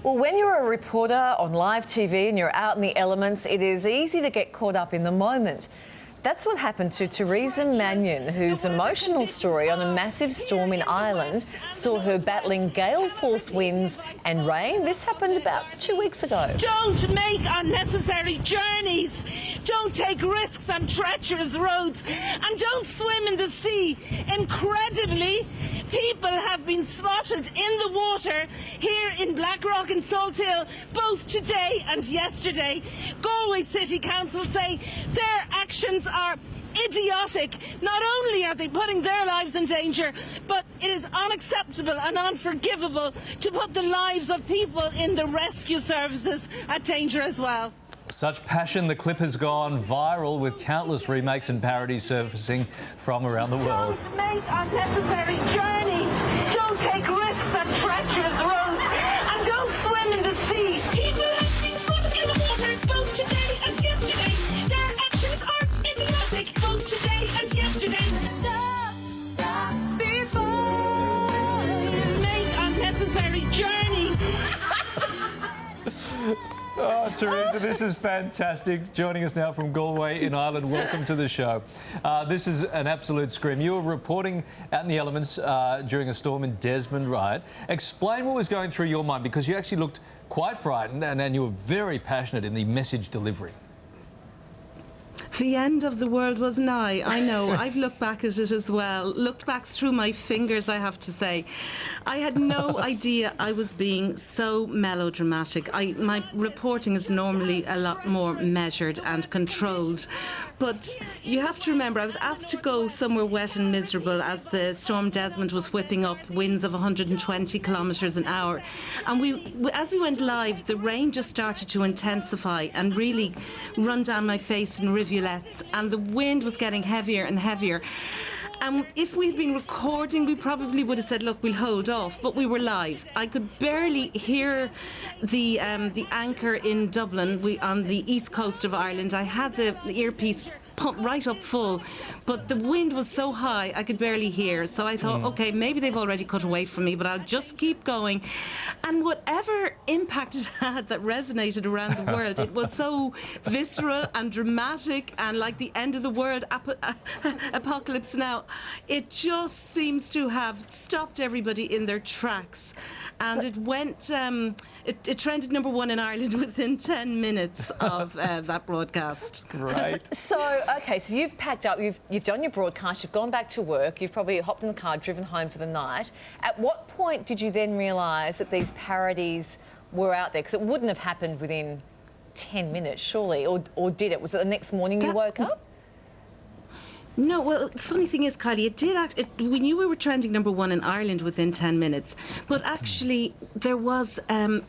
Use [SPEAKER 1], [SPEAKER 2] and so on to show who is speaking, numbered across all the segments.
[SPEAKER 1] Well, when you're a reporter on live TV and you're out in the elements, it is easy to get caught up in the moment. That's what happened to Teresa Mannion, whose emotional story on a massive storm in Ireland saw her battling gale force winds and rain. This happened about 2 weeks ago.
[SPEAKER 2] Don't make unnecessary journeys. Don't take risks on treacherous roads. And don't swim in the sea. Incredibly, people have been spotted in the water here in Blackrock and Salthill both today and yesterday. Galway City Council say their actions are idiotic. Not only are they putting their lives in danger, but it is unacceptable and unforgivable to put the lives of people in the rescue services at danger as well.
[SPEAKER 3] Such passion, the clip has gone viral with countless remakes and parodies surfacing from around the world.
[SPEAKER 2] Don't make unnecessary journeys. Don't take risks on treacherous roads. And don't swim in the sea. People have been spotted in the water both today and yesterday. Their actions are idiotic both today and yesterday. Stop before you make unnecessary journeys.
[SPEAKER 3] Oh, Teresa, this is fantastic. Joining us now from Galway in Ireland. Welcome to the show. This is an absolute scream. You were reporting out in the elements during a storm in Desmond, right? Explain what was going through your mind, because you actually looked quite frightened and you were very passionate in the message delivery.
[SPEAKER 4] The end of the world was nigh. I know. I've looked back at it as well. Looked back through my fingers, I have to say. I had no idea I was being so melodramatic. My reporting is normally a lot more measured and controlled. But you have to remember, I was asked to go somewhere wet and miserable as the storm Desmond was whipping up winds of 120 kilometres an hour. And as we went live, the rain just started to intensify and really run down my face in rivulets. And the wind was getting heavier and heavier. And if we'd been recording, we probably would have said, look, we'll hold off. But we were live. I could barely hear the anchor in Dublin on the east coast of Ireland. I had the earpiece pumped right up full, but the wind was so high I could barely hear. So I thought, okay, maybe they've already cut away from me, but I'll just keep going. And whatever impact it had that resonated around the world, it was so visceral and dramatic and like the end of the world apocalypse now. It just seems to have stopped everybody in their tracks. And it went, it trended #1 in Ireland within 10 minutes of that broadcast.
[SPEAKER 3] Great.
[SPEAKER 1] So, okay, so you've packed up, you've done your broadcast, you've gone back to work, you've probably hopped in the car, driven home for the night. At what point did you then realise that these parodies were out there? Because it wouldn't have happened within 10 minutes, surely, or did it? Was it the next morning you woke up?
[SPEAKER 4] No, well, the funny thing is, Kylie, we knew we were trending #1 in Ireland within 10 minutes, but actually there was a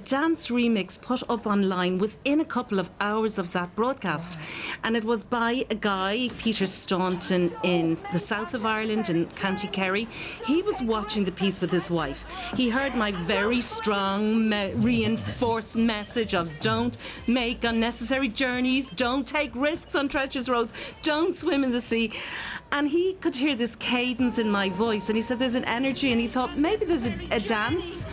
[SPEAKER 4] dance remix put up online within a couple of hours of that broadcast. And it was by a guy, Peter Staunton, in the south of Ireland, in County Kerry. He was watching the piece with his wife. He heard my very strong, reinforced message of don't make unnecessary journeys, don't take risks on treacherous roads, don't swim in the sea. And he could hear this cadence in my voice, and he said there's an energy, and he thought maybe there's a dance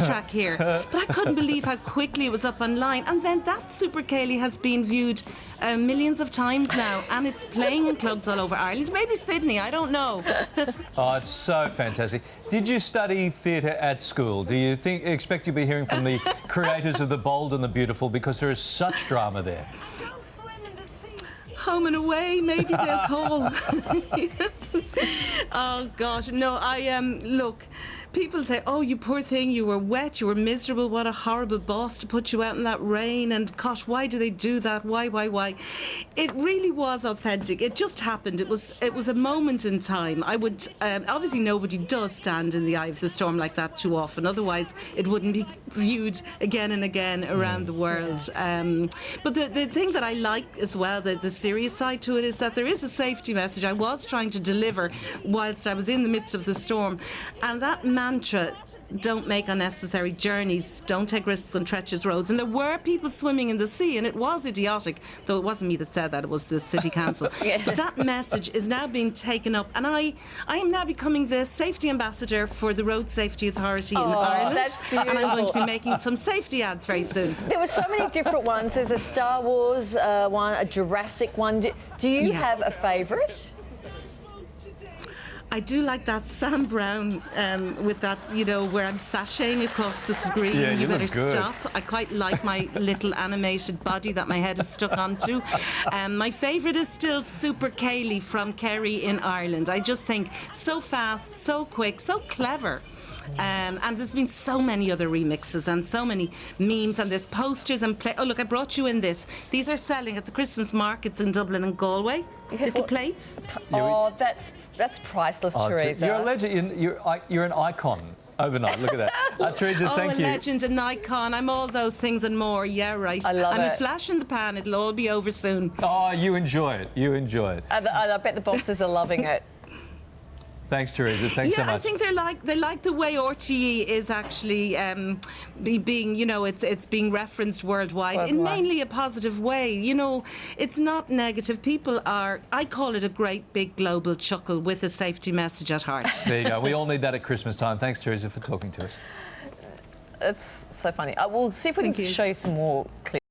[SPEAKER 4] track here. But I couldn't believe how quickly it was up online. And then that Super Cayley has been viewed millions of times now, and it's playing in clubs all over Ireland, maybe Sydney, I don't know.
[SPEAKER 3] Oh, it's so fantastic. Did you study theatre at school? Do you expect you'll be hearing from the creators of The Bold and the Beautiful, because there is such drama there?
[SPEAKER 4] Home and away, maybe they'll call. Oh gosh, no, look, people say, oh, you poor thing, you were wet, you were miserable, what a horrible boss to put you out in that rain, and gosh, why do they do that, why? It really was authentic. It just happened. It was a moment in time. I would, obviously nobody does stand in the eye of the storm like that too often, otherwise it wouldn't be viewed again and again around the world. But the thing that I like as well, the serious side to it, is that there is a safety message I was trying to deliver whilst I was in the midst of the storm, and that mantra don't make unnecessary journeys, don't take risks on treacherous roads. And there were people swimming in the sea, and it was idiotic, though it wasn't me that said that, it was the city council. But that message is now being taken up, and I am now becoming the safety ambassador for the Road Safety Authority in Ireland.
[SPEAKER 1] That's beautiful.
[SPEAKER 4] And I'm going to be making some safety ads very soon.
[SPEAKER 1] There were so many different ones. There's a Star Wars one, a Jurassic one. Do you have a favourite?
[SPEAKER 4] I do like that Sam Brown with that, you know, where I'm sashaying across the screen.
[SPEAKER 3] Yeah, you
[SPEAKER 4] better
[SPEAKER 3] look good.
[SPEAKER 4] stop. I quite like my little animated body that my head is stuck onto. My favourite is still Super Kaylee from Kerry in Ireland. I just think so fast, so quick, so clever. And there's been so many other remixes and so many memes, and there's posters and oh look, I brought you in this. These are selling at the Christmas markets in Dublin and Galway. Little plates.
[SPEAKER 1] Oh, that's priceless, Teresa.
[SPEAKER 3] You're a legend. You're an icon overnight. Look at that. Teresa, thank you.
[SPEAKER 4] A legend, an icon. I'm all those things and more. Yeah, right.
[SPEAKER 1] I love
[SPEAKER 4] I'm
[SPEAKER 1] it.
[SPEAKER 4] a flash in the pan. It'll all be over soon.
[SPEAKER 3] Oh, you enjoy it. You enjoy it.
[SPEAKER 1] I bet the bosses are loving it.
[SPEAKER 3] Thanks, Teresa. Thanks so much.
[SPEAKER 4] I think they like the way RTE is actually being, you know, it's being referenced worldwide in mainly a positive way. You know, it's not negative. People are, I call it a great big global chuckle with a safety message at heart.
[SPEAKER 3] There you go. We all need that at Christmas time. Thanks, Teresa, for talking to us.
[SPEAKER 1] It's so funny. We'll see if we can show you some more clips.